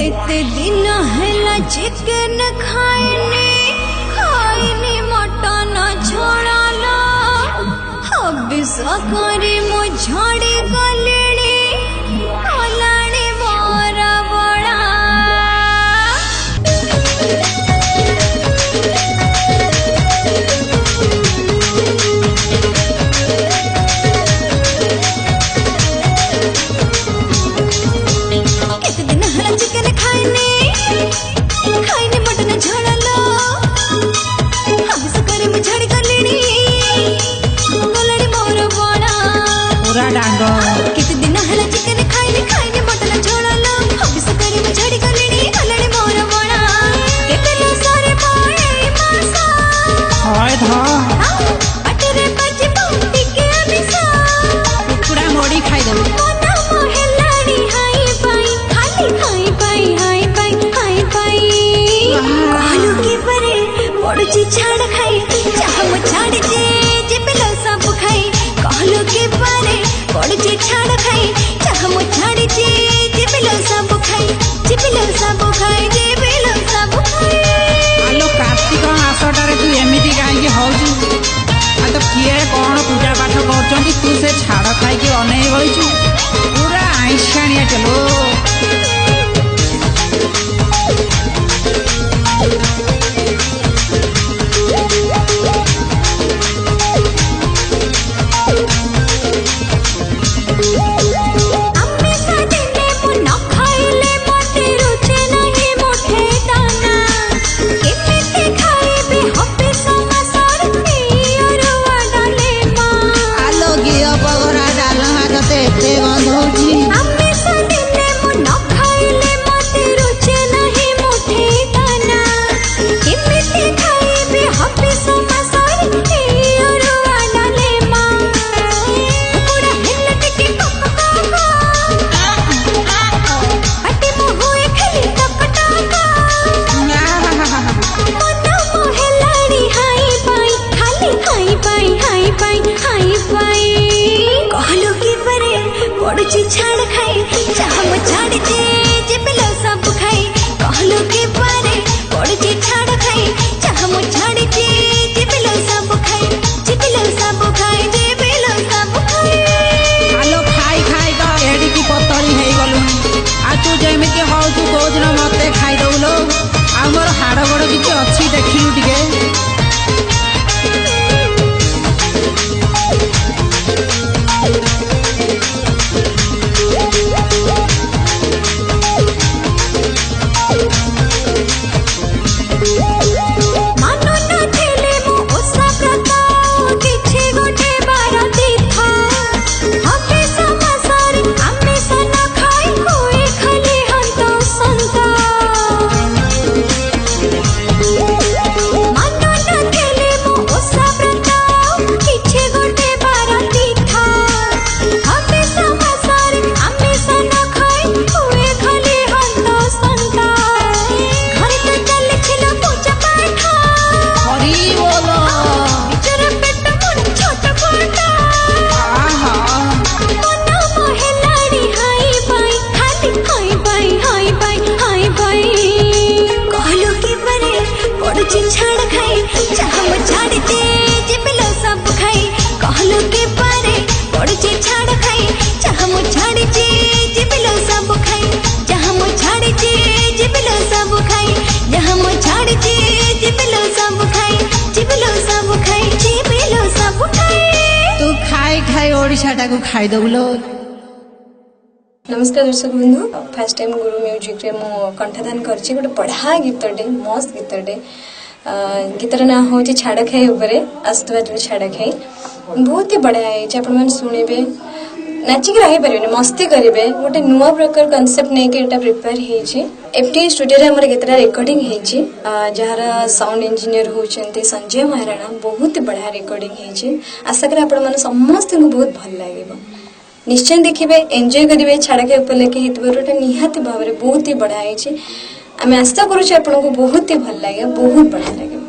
केते दिन हैला चिकन खाइनी खाइनी मटन छोड़ाला हबिस करी मो झड़ी गलेनी ओलानी मोरा बड़ा केते दिन हैला चिकन खाइनी खाइनी मटन छोड़ाला हबिस करी मो झड़ी गलेनी ओलानी मोरा बड़ा पूरा डांगो केते दिन हैला चिकन खाइनी खाइनी मटन छोड़ाला हबिस करी मो झड़ी गलेनी ओलानी मोरा बड़ा केते लो सारे पाए मासा हाय धा अटरे बजे बंदी के अमिसा पूरा मोड़ी खाई दे मना मोहलानी हाय पाई खाली हाय पाई हाय पाई हाय पाई आलू के परे पड़ची छाड़ खाई चाह मो छाड़ जे पेलो सब खाई कहलो के परे पड़ची छाड़ खाई चाह मो छाड़ जे पेलो सब खाई जे पेलो सब खाई जे पेलो सब खाई आलो कार्तिक मासटारे तू एमिति काई होजु आ तो किए कोन पूजा पाठ करचंती तू से छाड़ खाई के अनै होइछु पूरा आइछानिया चलो अम्मे सादिने मो न खाइले मोते रुचे नहीं मोठे दाना केमिते खाइबे हबे समासार पियरवा डाले मा आलो गियो पगरा डालमा कते एते गंधौची अम्मे सादिने मो न खाइले मोते रुचे नहीं मोठे दाना केमिते खाइबे हबे समासार पियरवा डाले मा कुड़ा हिलट के टकटका अटे मोहुए खाली टकटका मना मोहलानी हाय पाई खाली हाय पाई हाय पाई हाय पाई कहलो के परे पड़ची छाड़ खाई चाह मो छाड़ जे पेलो सब खाई कहलो के परे पड़ची छाड़ खाई चाह मो छाड़ जे पेलो सब खाई जे पेलो सब खाई जे पेलो सब खाई आलो खाई खाई तो एडी की पतरी हेई गलु आ तू जेमिति होजु को दिन मते खाई दउलो आ मोर हाड़ गोड़ किछि अछि देखिलु टिके मानो न थेले मो ओसा प्रता किछि गोटे बाराती था हबे समासार आमे सना खाई होए खाली हंतो संता मानो न थेले मो ओसा प्रता किछि गोटे बाराती था हबे समासार आमे सना खाई होए खाली हंतो संता घरे तो चल छिलो पूजा पाठ हरि बोलो बिचारा पेट मन छोट कोटा आहा मना मोहलानी हाय पाई खाली हाय पाई हाय पाई हाय पाई कहलो के परे पड़ची छाड़ खाई चाह मो छाड़ जे पेलो सब खाई कहलो के परे पड़ची छाड़ खाई चाह मो छाड़ जे पेलो सब खाई चाह मो छाड़ जे पेलो सब खाई जहाँ मो छाड़ जे पेलो सब खाई जे पेलो सब खाई जे पेलो सब खाई तू खाई खाई ओडिशाटा को खाई दउलो नमस्कार दर्शक बंधु फर्स्ट टाइम गुरु म्यूजिक रे मो कंठदान करछि गोटे बढ़िया गीतटे मस्त गीतटे गीतर ना होछि छाड़ खाई ऊपर आस्तवा जो छाड़ खाई बहुत ही बढ़िया है जे आपण मन सुनिबे नाचिक रही परिबे मस्ती करिवे गोटे नुआ प्रकार कांसेप्ट नै के एटा प्रिपेयर हेछि एफटी स्टूडियो रे हमर गीतरा recording हेछि जहारा sound engineer होचंती Sanjay Maharana बहुत ही बढ़िया रिकॉर्डिंग हेछि आशा कर आपण मन समस्त को बहुत भल लागेबो निश्चय देखिए एंजॉय करेंगे छाड़ के ऊपर लेके हितबरोटा निहाती भाव में बहुत ही बढ़िया है आम आशा करूँ आपको बहुत ही भल लगे बहुत बढ़िया लगे।